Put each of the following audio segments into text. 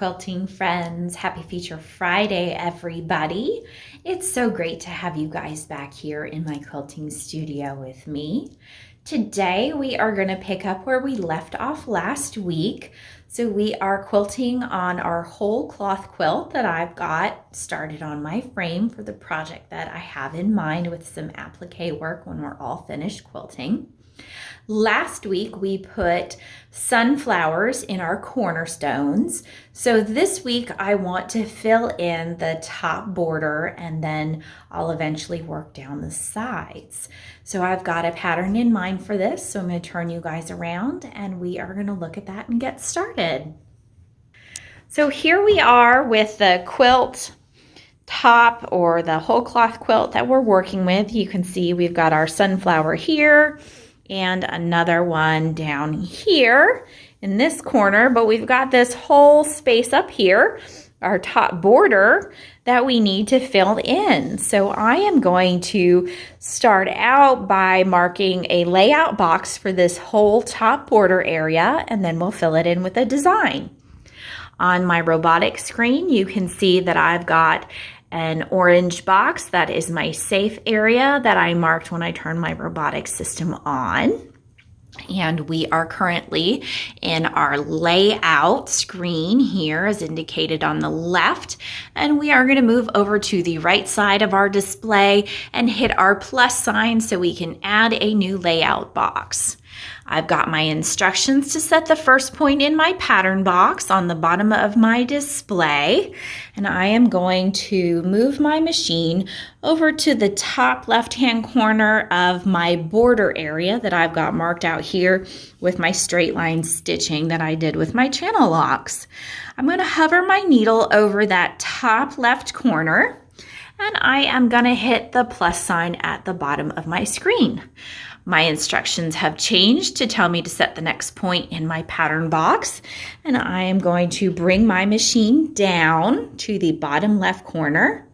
quilting friends. Happy Feature Friday, everybody. It's so great to have you guys back here in my quilting studio with me. Today we are going to pick up where we left off last week. So we are quilting on our whole cloth quilt that I've got started on my frame for the project that I have in mind with some applique work when we're all finished quilting. Last week we put sunflowers in our cornerstones. So this week I want to fill in the top border and then I'll eventually work down the sides. So I've got a pattern in mind for this. So I'm going to turn you guys around and we are going to look at that and get started. So here we are with the quilt top or the whole cloth quilt that we're working with. You can see we've got our sunflower here and another one down here in this corner, but we've got this whole space up here, our top border, that we need to fill in. So I am going to start out by marking a layout box for this whole top border area, and then we'll fill it in with a design. On my robotic screen, you can see that I've got an orange box. That is my safe area that I marked when I turned my robotic system on. And we are currently in our layout screen here as indicated on the left. And we are going to move over to the right side of our display and hit our plus sign so we can add a new layout box. I've got my instructions to set the first point in my pattern box on the bottom of my display, and I am going to move my machine over to the top left-hand corner of my border area that I've got marked out here with my straight line stitching that I did with my channel locks. I'm going to hover my needle over that top left corner, and I am going to hit the plus sign at the bottom of my screen. My instructions have changed to tell me to set the next point in my pattern box, and I am going to bring my machine down to the bottom left corner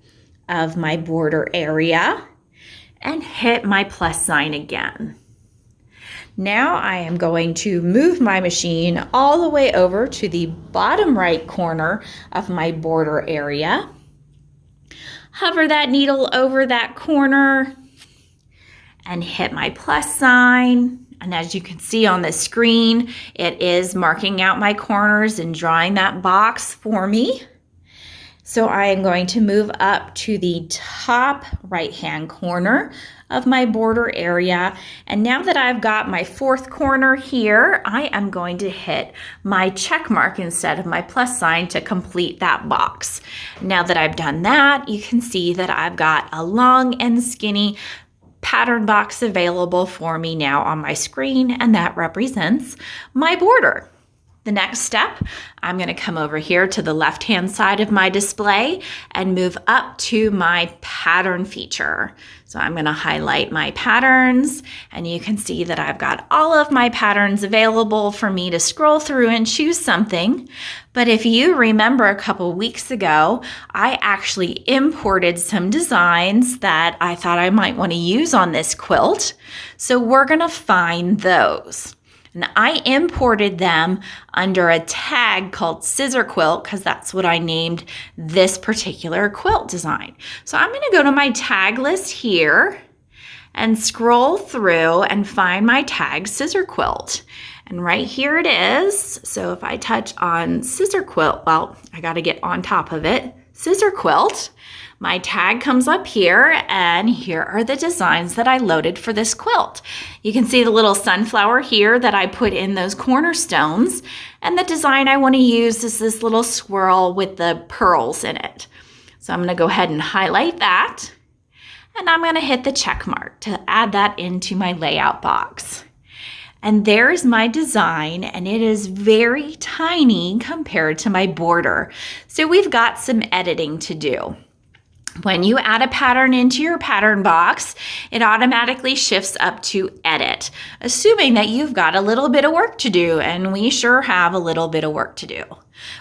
of my border area and hit my plus sign again. Now I am going to move my machine all the way over to the bottom right corner of my border area. Hover that needle over that corner and hit my plus sign. And as you can see on the screen, it is marking out my corners and drawing that box for me. So I am going to move up to the top right-hand corner of my border area. And now that I've got my fourth corner here, I am going to hit my check mark instead of my plus sign to complete that box. Now that I've done that, you can see that I've got a long and skinny pattern box available for me now on my screen, and that represents my border. The next step, I'm going to come over here to the left-hand side of my display and move up to my pattern feature. So I'm going to highlight my patterns, and you can see that I've got all of my patterns available for me to scroll through and choose something. But if you remember a couple weeks ago, I actually imported some designs that I thought I might want to use on this quilt. So we're going to find those. And I imported them under a tag called scissor quilt because that's what I named this particular quilt design. So I'm going to go to my tag list here and scroll through and find my tag scissor quilt. And right here it is. So if I touch on scissor quilt, well, I got to get on top of it. Scissor quilt. My tag comes up here, and here are the designs that I loaded for this quilt. You can see the little sunflower here that I put in those cornerstones, and the design I want to use is this little swirl with the pearls in it. So I'm going to go ahead and highlight that, and I'm going to hit the check mark to add that into my layout box. And there's my design, and it is very tiny compared to my border. So we've got some editing to do. When you add a pattern into your pattern box, it automatically shifts up to edit, assuming that you've got a little bit of work to do, and we sure have a little bit of work to do.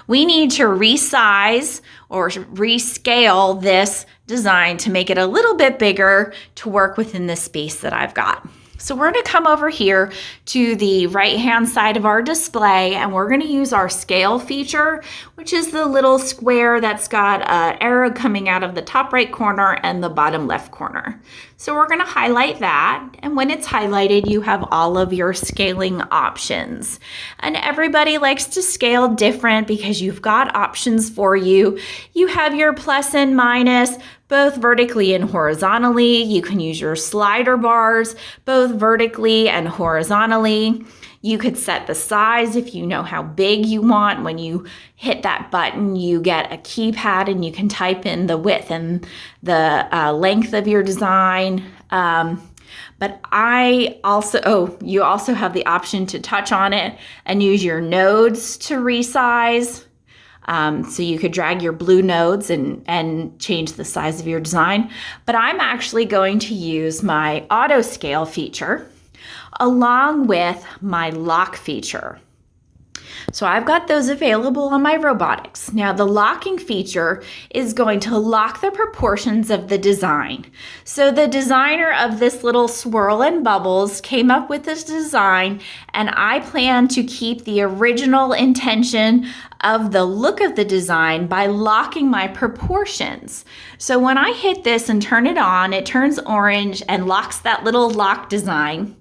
We need to resize or rescale this design to make it a little bit bigger to work within the space that I've got. So we're going to come over here to the right-hand side of our display, and we're going to use our scale feature, which is the little square that's got an arrow coming out of the top right corner and the bottom left corner. So we're going to highlight that, and when it's highlighted, you have all of your scaling options. And everybody likes to scale different because you've got options for you. You have your plus and minus, both vertically and horizontally. You can use your slider bars, both vertically and horizontally. You could set the size if you know how big you want. When you hit that button, you get a keypad and you can type in the width and the length of your design. But you also have the option to touch on it and use your nodes to resize. So you could drag your blue nodes and change the size of your design. But I'm actually going to use my auto scale feature along with my lock feature. So I've got those available on my robotics. Now the locking feature is going to lock the proportions of the design. So the designer of this little swirl and bubbles came up with this design, and I plan to keep the original intention of the look of the design by locking my proportions. So when I hit this and turn it on, it turns orange and locks that little lock design.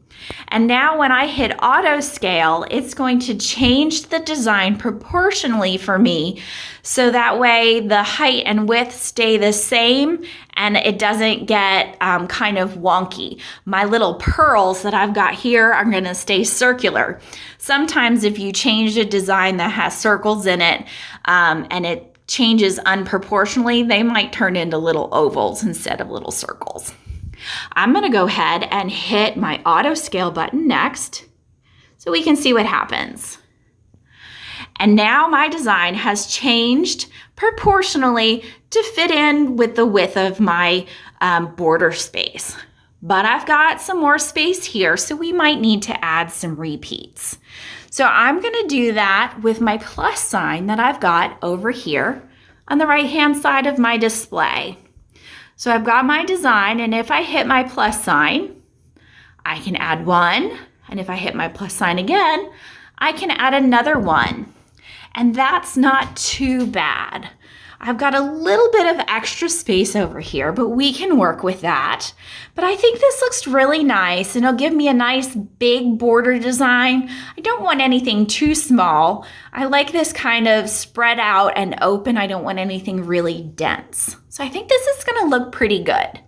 And now when I hit auto scale, it's going to change the design proportionally for me, so that way the height and width stay the same and it doesn't get kind of wonky. My little pearls that I've got here are going to stay circular. Sometimes if you change a design that has circles in it and it changes unproportionally, they might turn into little ovals instead of little circles. I'm going to go ahead and hit my auto scale button next so we can see what happens. And now my design has changed proportionally to fit in with the width of my border space. But I've got some more space here, so we might need to add some repeats. So I'm going to do that with my plus sign that I've got over here on the right-hand side of my display. So I've got my design, and if I hit my plus sign, I can add one. And if I hit my plus sign again, I can add another one. And that's not too bad. I've got a little bit of extra space over here, but we can work with that. But I think this looks really nice, and it'll give me a nice big border design. I don't want anything too small. I like this kind of spread out and open. I don't want anything really dense. So I think this is gonna look pretty good.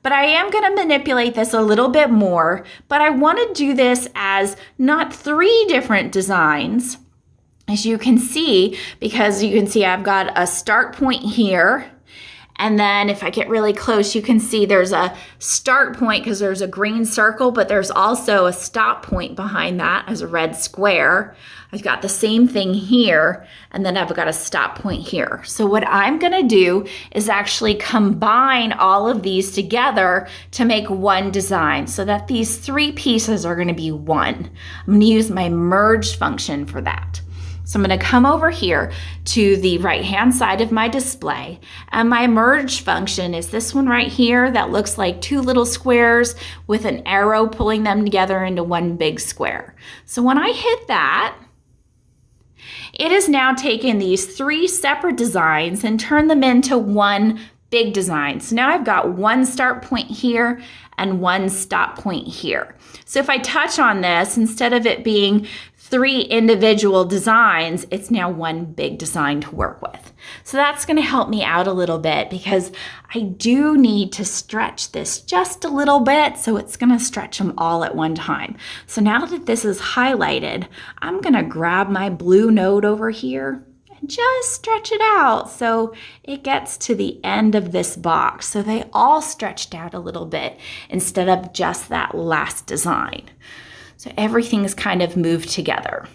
But I am gonna manipulate this a little bit more, but I wanna do this as not 3 different designs, as you can see, because you can see I've got a start point here. And then if I get really close, you can see there's a start point because there's a green circle, but there's also a stop point behind that as a red square. I've got the same thing here, and then I've got a stop point here. So what I'm gonna do is actually combine all of these together to make one design so that these 3 pieces are gonna be one. I'm gonna use my merge function for that. So I'm going to come over here to the right-hand side of my display, and my merge function is this one right here that looks like 2 little squares with an arrow pulling them together into one big square. So when I hit that, it has now taken these 3 separate designs and turned them into one big design. So now I've got one start point here and one stop point here. So if I touch on this, instead of it being 3 individual designs, it's now one big design to work with. So that's going to help me out a little bit because I do need to stretch this just a little bit, so it's going to stretch them all at one time. So now that this is highlighted, I'm going to grab my blue node over here and just stretch it out so it gets to the end of this box. So they all stretched out a little bit instead of just that last design. So everything's kind of moved together.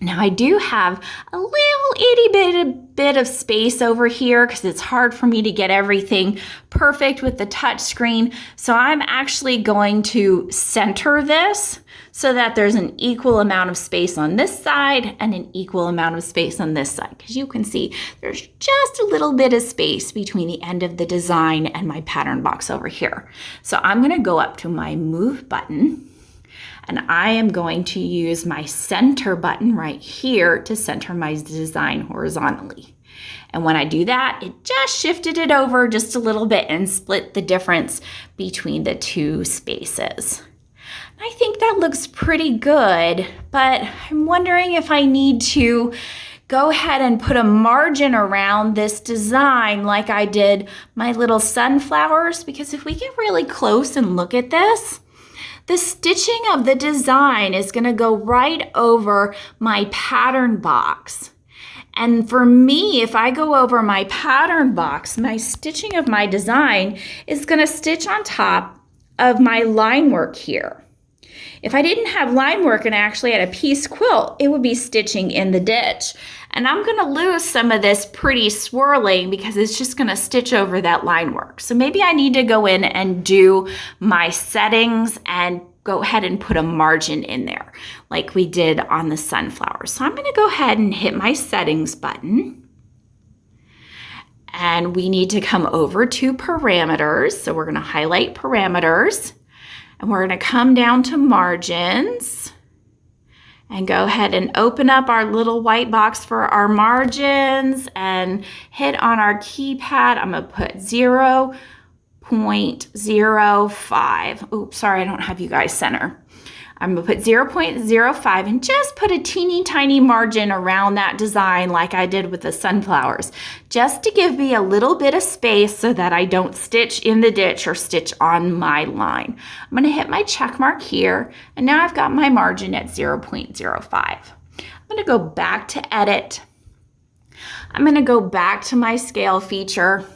Now I do have a little itty bit of space over here because it's hard for me to get everything perfect with the touch screen. So I'm actually going to center this so that there's an equal amount of space on this side and an equal amount of space on this side. Because you can see there's just a little bit of space between the end of the design and my pattern box over here. So I'm going to go up to my move button, and I am going to use my center button right here to center my design horizontally. And when I do that, it just shifted it over just a little bit and split the difference between the two spaces. I think that looks pretty good, but I'm wondering if I need to go ahead and put a margin around this design like I did my little sunflowers, because if we get really close and look at this, the stitching of the design is going to go right over my pattern box. And for me, if I go over my pattern box, my stitching of my design is going to stitch on top of my line work here. If I didn't have line work and I actually had a piece quilt, it would be stitching in the ditch. And I'm going to lose some of this pretty swirling because it's just going to stitch over that line work. So maybe I need to go in and do my settings and go ahead and put a margin in there like we did on the sunflowers. So I'm going to go ahead and hit my settings button. And we need to come over to parameters. So we're going to highlight parameters. And we're going to come down to margins and go ahead and open up our little white box for our margins and hit on our keypad. I'm going to put 0.05. Oops, sorry, I don't have you guys center. I'm going to put 0.05 and just put a teeny tiny margin around that design like I did with the sunflowers, just to give me a little bit of space so that I don't stitch in the ditch or stitch on my line. I'm going to hit my check mark here, and now I've got my margin at 0.05. I'm going to go back to edit. I'm going to go back to my scale feature. I'm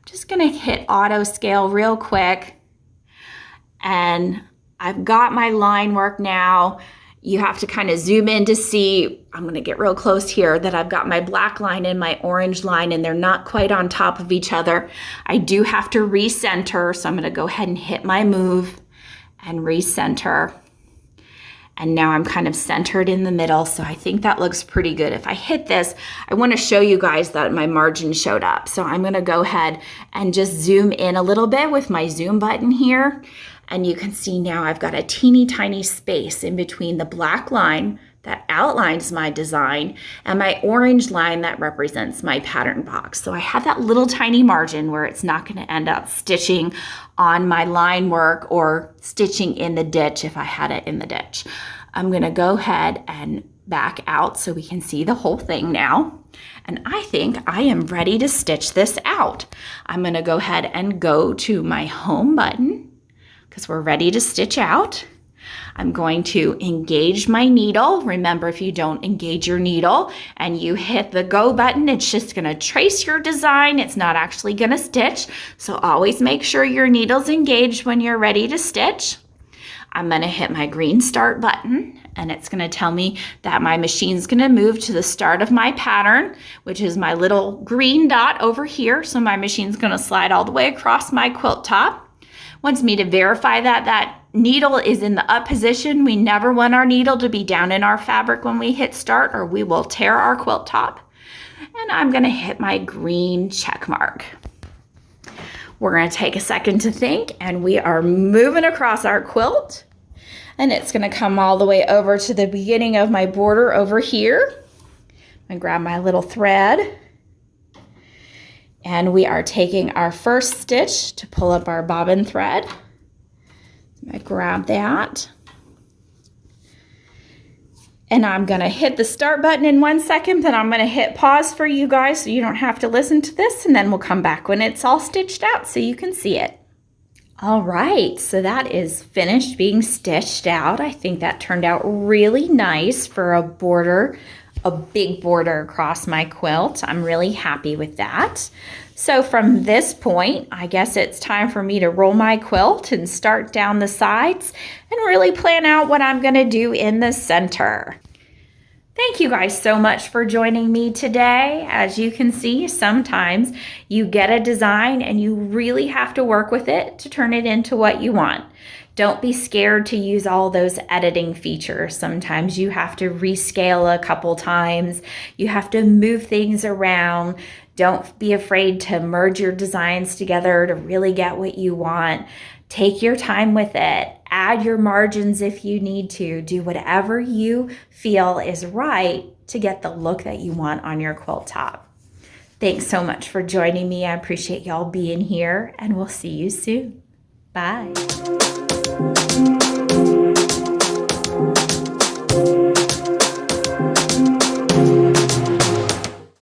just going to hit auto scale real quick, and I've got my line work now. You have to kind of zoom in to see, I'm going to get real close here, that I've got my black line and my orange line and they're not quite on top of each other. I do have to recenter, so I'm going to go ahead and hit my move and recenter. And now I'm kind of centered in the middle, so I think that looks pretty good. If I hit this, I want to show you guys that my margin showed up. So I'm going to go ahead and just zoom in a little bit with my zoom button here. And you can see now I've got a teeny tiny space in between the black line that outlines my design and my orange line that represents my pattern box. So I have that little tiny margin where it's not going to end up stitching on my line work or stitching in the ditch if I had it in the ditch. I'm going to go ahead and back out so we can see the whole thing now. And I think I am ready to stitch this out. I'm going to go ahead and go to my home button, because we're ready to stitch out. I'm going to engage my needle. Remember, if you don't engage your needle and you hit the go button, it's just going to trace your design. It's not actually going to stitch. So always make sure your needle's engaged when you're ready to stitch. I'm going to hit my green start button, and it's going to tell me that my machine's going to move to the start of my pattern, which is my little green dot over here. So my machine's going to slide all the way across my quilt top. Wants me to verify that that needle is in the up position. We never want our needle to be down in our fabric when we hit start, or we will tear our quilt top. And I'm going to hit my green check mark. We're going to take a second to think, and we are moving across our quilt. And it's going to come all the way over to the beginning of my border over here. I'm going to grab my little thread. And we are taking our first stitch to pull up our bobbin thread. I'm going to grab that. And I'm going to hit the start button in 1 second, then I'm going to hit pause for you guys so you don't have to listen to this, and then we'll come back when it's all stitched out so you can see it. All right, so that is finished being stitched out. I think that turned out really nice for a border, a big border across my quilt. I'm really happy with that. So from this point, I guess it's time for me to roll my quilt and start down the sides and really plan out what I'm going to do in the center. Thank you guys so much for joining me today. As you can see, sometimes you get a design and you really have to work with it to turn it into what you want. Don't be scared to use all those editing features. Sometimes you have to rescale a couple times. You have to move things around. Don't be afraid to merge your designs together to really get what you want. Take your time with it. Add your margins if you need to. Do whatever you feel is right to get the look that you want on your quilt top. Thanks so much for joining me. I appreciate y'all being here, and we'll see you soon. Bye.